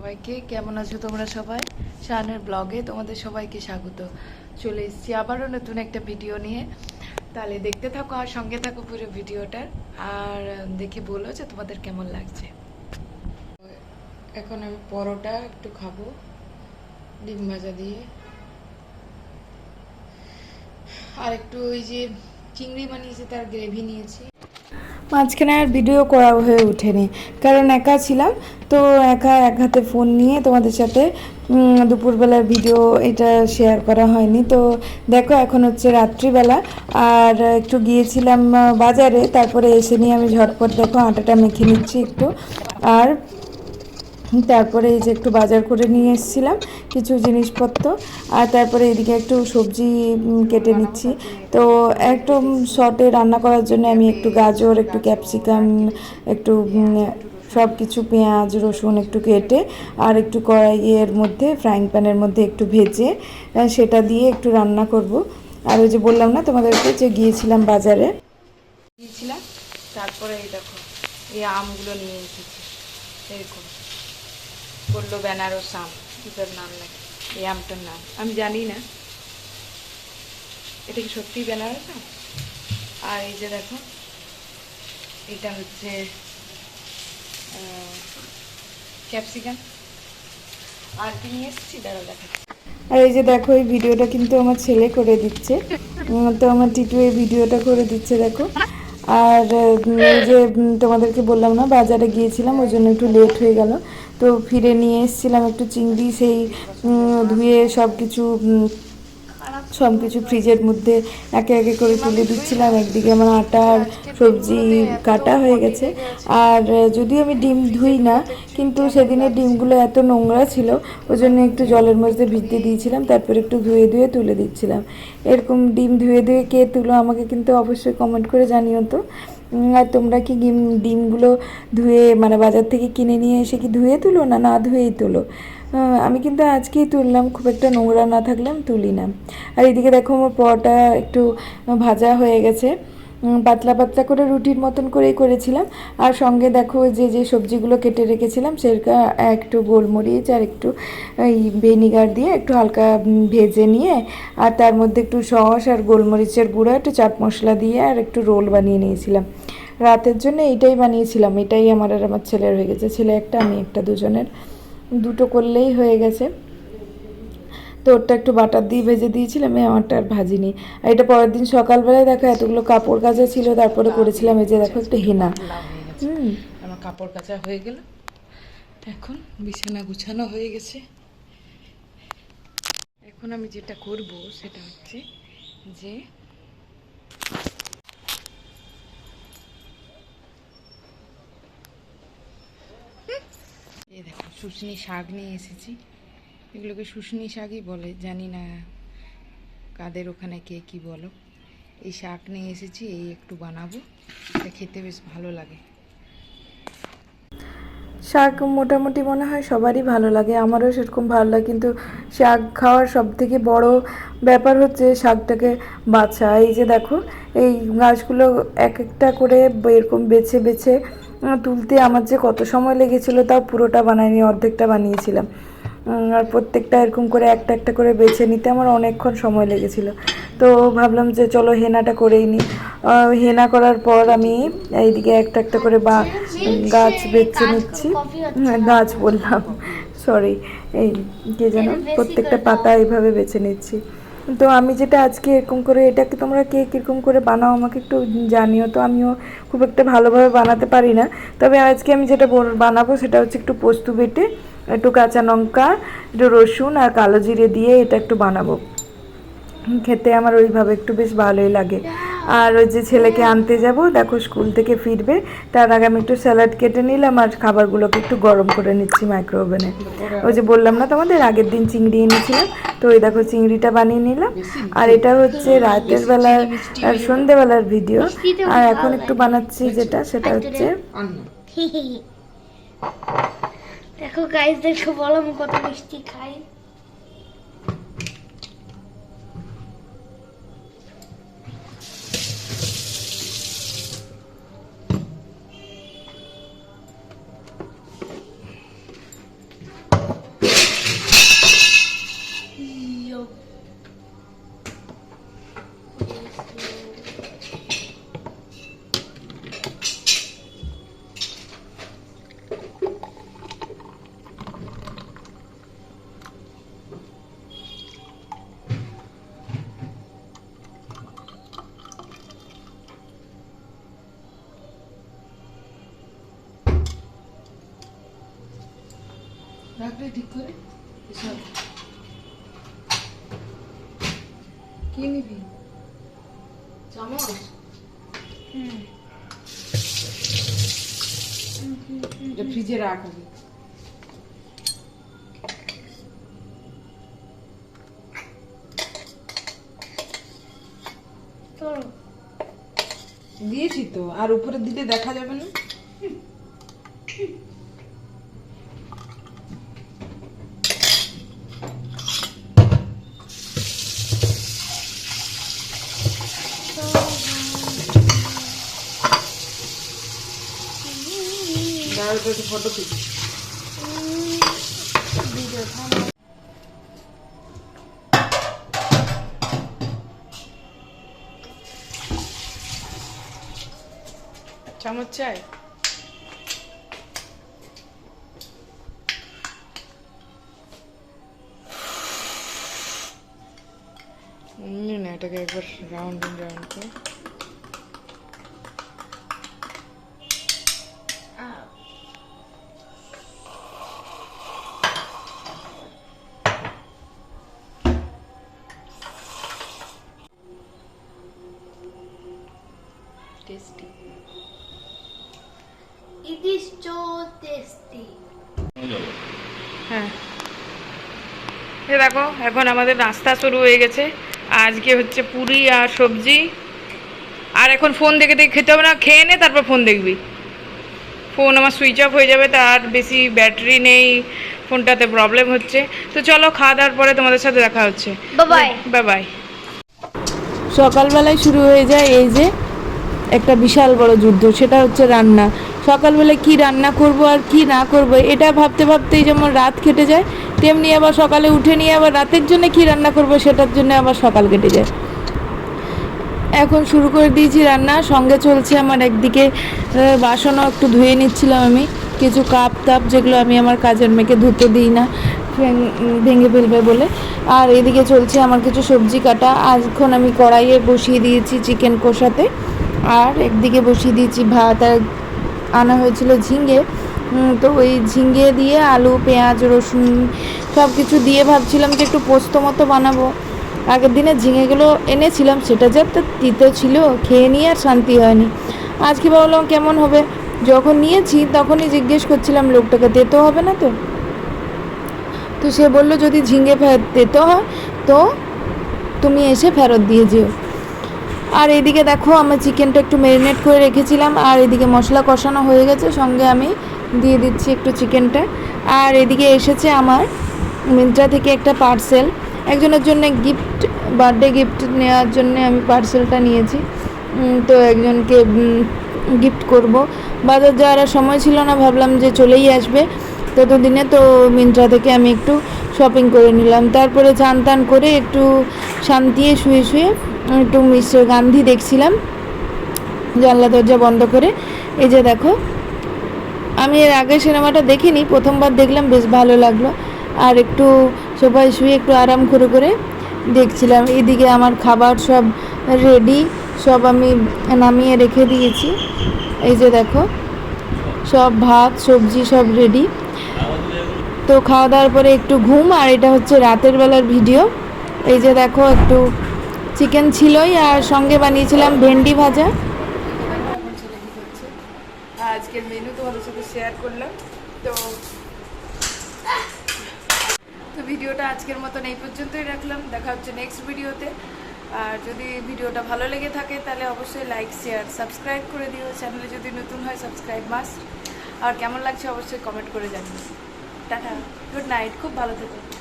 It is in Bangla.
সবাইকে, কেমন আছো তোমরা সবাই? শাহানের ব্লগে তোমাদের সবাইকে স্বাগত। চলে এসেছি আবারও নতুন একটা ভিডিও নিয়ে। তাহলে দেখতে থাকো আর সঙ্গে থাকো পুরো ভিডিওটার, আর দেখে বলো যে তোমাদের কেমন লাগছে। এখন আমি পরোটা একটু খাবো ডিম ভাজা দিয়ে, আর একটু ওই যে চিংড়ি বানিয়েছি তার গ্রেভি নিয়েছি। মাঝখানে আর ভিডিও করা হয়ে ওঠেনি, কারণ একা ছিলাম তো। একা এক হাতে ফোন নিয়ে তোমাদের সাথে দুপুরবেলার ভিডিও এটা শেয়ার করা হয়নি। তো দেখো এখন হচ্ছে রাত্রিবেলা, আর একটু গিয়েছিলাম বাজারে, তারপরে এসে নিয়ে আমি ঝটপট দেখো আটাটা মেখে নিচ্ছি একটু। আর তারপরে এই যে একটু বাজার করে নিয়ে এসেছিলাম কিছু জিনিসপত্র, আর তারপরে এদিকে একটু সবজি কেটে নিচ্ছি। তো একটু শর্টে রান্না করার জন্য আমি একটু গাজর, একটু ক্যাপসিকাম, একটু সব কিছু পেঁয়াজ রসুন একটু কেটে আর একটু কড়াইয়ের মধ্যে ফ্রাইং প্যানের মধ্যে একটু ভেজে সেটা দিয়ে একটু রান্না করব। আর ওই যে বললাম না তোমাদেরকে যে গিয়েছিলাম বাজারে, গিয়েছিলাম, তারপরে এই দেখো এই আমগুলো নিয়ে এসেছি। এরকম বললো বেনারস আম, এটার নাম নাকি, এই আমটার নাম আমি জানি না, এটা কি সত্যিই বেনারস আম? আর এই যে দেখো এটা হচ্ছে ক্যাপসিকাম। আর কি নিয়ে এসেছি দাঁড়াও দেখাচ্ছি। আর এই যে দেখো এই ভিডিওটা কিন্তু আমার ছেলে করে দিচ্ছে, তো আমার টিটু এই ভিডিওটা করে দিচ্ছে দেখো। আর এই যে তোমাদেরকে বললাম না বাজারে গিয়েছিলাম, ওই জন্য একটু লেট হয়ে গেল। তো ফিরে নিয়ে এসেছিলাম একটু চিংড়ি, সেই ধুয়ে সব কিছু ফ্রিজের মধ্যে একে একে করে তুলে দিচ্ছিলাম। একদিকে আমার আটা আর সবজি কাটা হয়ে গেছে। আর যদিও আমি ডিম ধুই না, কিন্তু সেদিনের ডিমগুলো এত নোংরা ছিল, ওই জন্য একটু জলের মধ্যে ভিজতে দিয়েছিলাম, তারপর একটু ধুয়ে ধুয়ে তুলে দিচ্ছিলাম। এরকম ডিম ধুয়ে ধুয়ে কে তুলো আমাকে কিন্তু অবশ্যই কমেন্ট করে জানিও তো। আর তোমরা কি ডিমগুলো ধুয়ে মানে বাজার থেকে কিনে নিয়ে এসে কি ধুয়ে তুলো না না ধুয়েই তুলো? আমি কিন্তু আজকেই তুললাম, খুব একটা নোংরা না থাকলে আমি তুলি না। আর এদিকে দেখো আমার পরোটা একটু ভাজা হয়ে গেছে, পাতলা পাতলা করে রুটির মতন করেই করেছিলাম। আর সঙ্গে দেখো যে যে সবজিগুলো কেটে রেখেছিলাম সেটা একটু গোলমরিচ আর একটু এই ভিনিগার দিয়ে একটু হালকা ভেজে নিয়ে, আর তার মধ্যে একটু সস আর গোলমরিচের গুঁড়ো, একটু চাট মশলা দিয়ে আর একটু রোল বানিয়ে নিয়েছিলাম রাতের জন্য। এইটাই বানিয়েছিলাম, এটাই আমার আর আমার ছেলের হয়ে গেছে, ছেলে একটা আমি একটা, দুজনের দুটো করলেই হয়ে গেছে। তো ওরটা একটু বাটার দিয়ে ভেজে দিয়েছিলাম, আমারটা আর ভাজিনি। আর এটা পরের দিন সকালবেলায় দেখো এতগুলো কাপড় কাচা ছিল, তারপরে করেছিলাম এই যে দেখো একটু হেনা। আমার কাপড় কাচা হয়ে গেল, এখন বিছানা গুছানো হয়ে গেছে। এখন আমি যেটা করব সেটা হচ্ছে যে এই দেখো শুশনি শাক নিয়ে এসেছি, এগুলোকে শুশনি শাকই বলে, জানি না কাদের ওখানে কে কি বলো। এই শাক নিয়ে এসেছি, এই একটু বানাবো, এটা খেতে বেশ ভালো লাগে। শাক মোটামুটি মনে হয় সবারই ভালো লাগে, আমারও সেরকম ভালো লাগে, কিন্তু শাক খাওয়ার সব থেকে বড় ব্যাপার হচ্ছে শাকটাকে বাছা। এই যে দেখো এই গাছগুলো এক একটা করে এরকম বেছে বেছে তুলতে আমার যে কত সময় লেগেছিলো, তাও পুরোটা বানাইনি, অর্ধেকটা বানিয়েছিলাম। আর প্রত্যেকটা এরকম করে একটা একটা করে বেছে নিতে আমার অনেকক্ষণ সময় লেগেছিলো। তো ভাবলাম যে চলো হেনাটা করেই নিই। হেনা করার পর আমি এইদিকে একটা একটা করে গাছ বেছে নিচ্ছি, গাছ বললাম সরি, এই কে যেন, প্রত্যেকটা পাতা এইভাবে বেছে নিচ্ছি। তো আমি যেটা আজকে এরকম করে, এটাকে তোমরা কে কীরকম করে বানাও আমাকে একটু জানিও তো। আমিও খুব একটা ভালোভাবে বানাতে পারি না, তবে আজকে আমি যেটা বানাবো সেটা হচ্ছে একটু পোস্ত বেটে, একটু কাঁচা লঙ্কা, একটু রসুন আর কালো জিরে দিয়ে এটা একটু বানাবো। খেতে আমার ওইভাবে একটু বেশ ভালোই লাগে। আর ওই যে ছেলেকে আনতে যাব, দেখো স্কুল থেকে ফিরবে, তার আগে আমি একটু স্যালাড কেটে নিলাম আর খাবারগুলোকে একটু গরম করে নিচ্ছি মাইক্রো ওভেনে। ওই যে বললাম না তোমাদের আগের দিন চিংড়ি এনেছিলাম, তো ওই দেখো চিংড়িটা বানিয়ে নিলাম। আর এটা হচ্ছে রাতের বেলার আর সন্ধেবেলার ভিডিও। আর এখন একটু বানাচ্ছি যেটা, সেটা হচ্ছে দেখো গাইস, দেখো বলো আমি কত মিষ্টি খাই। রাখলে ঠিক করে এসব কি নিবি চামচ এটা ফ্রিজে রাখবি দিয়েছি তো আর উপরে দিলে দেখা যাবে না ফটো তুলি চামচ চাই না এটাকে একবার রাউন্ড করে tasty It is so tasty. হ্যাঁ এ দেখো এখন আমাদের নাস্তা শুরু হয়ে গেছে আজকে হচ্ছে পুরি আর সবজি আর এখন ফোন দেখে দেখে খেতে হবে না খেয়ে নে তারপর ফোন দেখবি ফোন আমার সুইচ অফ হয়ে যাবে তার বেশি ব্যাটারি নেই ফোনটাতে প্রবলেম হচ্ছে তো চলো খাওয়া দাওয়ার পরে তোমাদের সাথে দেখা হচ্ছে Bye bye. বাই বাই সকালবেলায় শুরু হয়ে যায় এই যে একটা বিশাল বড় যুদ্ধ সেটা হচ্ছে রান্না সকালবেলায় কি রান্না করব আর কি না করব এটা ভাবতে ভাবতেই যেমন রাত কেটে যায় তেমনি আবার সকালে উঠে নিয়ে আবার রাতের জন্য কি রান্না করব সেটার জন্য আবার সকাল কেটে যায় এখন শুরু করে দিয়েছি রান্না সঙ্গে চলছে আমার একদিকে বাসনও একটু ধুয়ে নিচ্ছিলাম আমি কিছু কাপ তাপ যেগুলো আমি আমার কাজের মেয়েকে ধুতে দিই না ভেঙে ফেলবে বলে আর এদিকে চলছে আমার কিছু সবজি কাটা এখন আমি কড়াইয়ে বসিয়ে দিয়েছি চিকেন কষাতে আর একদিকে বসিয়ে দিয়েছি ভাত আর আনা হয়েছিল ঝিঙে তো ওই ঝিঙে দিয়ে আলু পেঁয়াজ রসুন সব কিছু দিয়ে ভাবছিলাম যে একটু পোস্ত মতো বানাবো আগের দিনে ঝিঙেগুলো এনেছিলাম সেটা যা তো তিতো ছিল খেয়ে নিয়ে আর শান্তি হয়নি আজকে ভাবলাম কেমন হবে যখন নিয়েছি তখনই জিজ্ঞেস করছিলাম লোকটাকে তেতো হবে না তো তো সে বললো যদি ঝিঙে তেতো হয় তো তুমি এসে ফেরত দিয়ে যেও আর এদিকে দেখো আমার চিকেনটা একটু ম্যারিনেট করে রেখেছিলাম আর এদিকে মশলা কষানো হয়ে গেছে সঙ্গে আমি দিয়ে দিচ্ছি একটু চিকেনটা আর এদিকে এসেছে আমার মিন্ত্রা থেকে একটা পার্সেল একজনের জন্য গিফট বার্থডে গিফট নেওয়ার জন্য আমি পার্সেলটা নিয়েছি তো একজনকে গিফট করব বাজার যাওয়ার আর সময় ছিল না ভাবলাম যে চলেই আসবে ততদিনে তো মিন্ত্রা থেকে আমি একটু শপিং করে নিলাম তারপরে চান টান করে একটু শান্তিয়ে শুয়ে শুয়ে একটু মিস্টার গান্ধী দেখছিলাম জানলা দরজা বন্ধ করে এই যে দেখো আমি এর আগে সিনেমাটা দেখিনি প্রথমবার দেখলাম বেশ ভালো লাগলো আর একটু সবাই শুয়ে একটু আরাম করে করে দেখছিলাম এদিকে আমার খাবার সব রেডি সব আমি নামিয়ে রেখে দিয়েছি এই যে দেখো সব ভাত সবজি সব রেডি তো খাওয়া দাওয়ার পরে একটু ঘুম আর এটা হচ্ছে রাতের বেলার ভিডিও এই যে দেখো একটু চিকেন ছিলই আর সঙ্গে বানিয়েছিলাম ভেন্ডি ভাজা আজকের মেনু তোমাদের সাথে শেয়ার করলাম তো ভিডিওটা আজকের মতন এই পর্যন্তই রাখলাম দেখা হচ্ছে নেক্সট ভিডিওতে আর যদি ভিডিওটা ভালো লেগে থাকে তাহলে অবশ্যই লাইক শেয়ার সাবস্ক্রাইব করে দিও চ্যানেলে যদি নতুন হয় সাবস্ক্রাইব মাস্ট আর কেমন লাগছে অবশ্যই কমেন্ট করে জানিও টাটা গুড নাইট খুব ভালো থেকো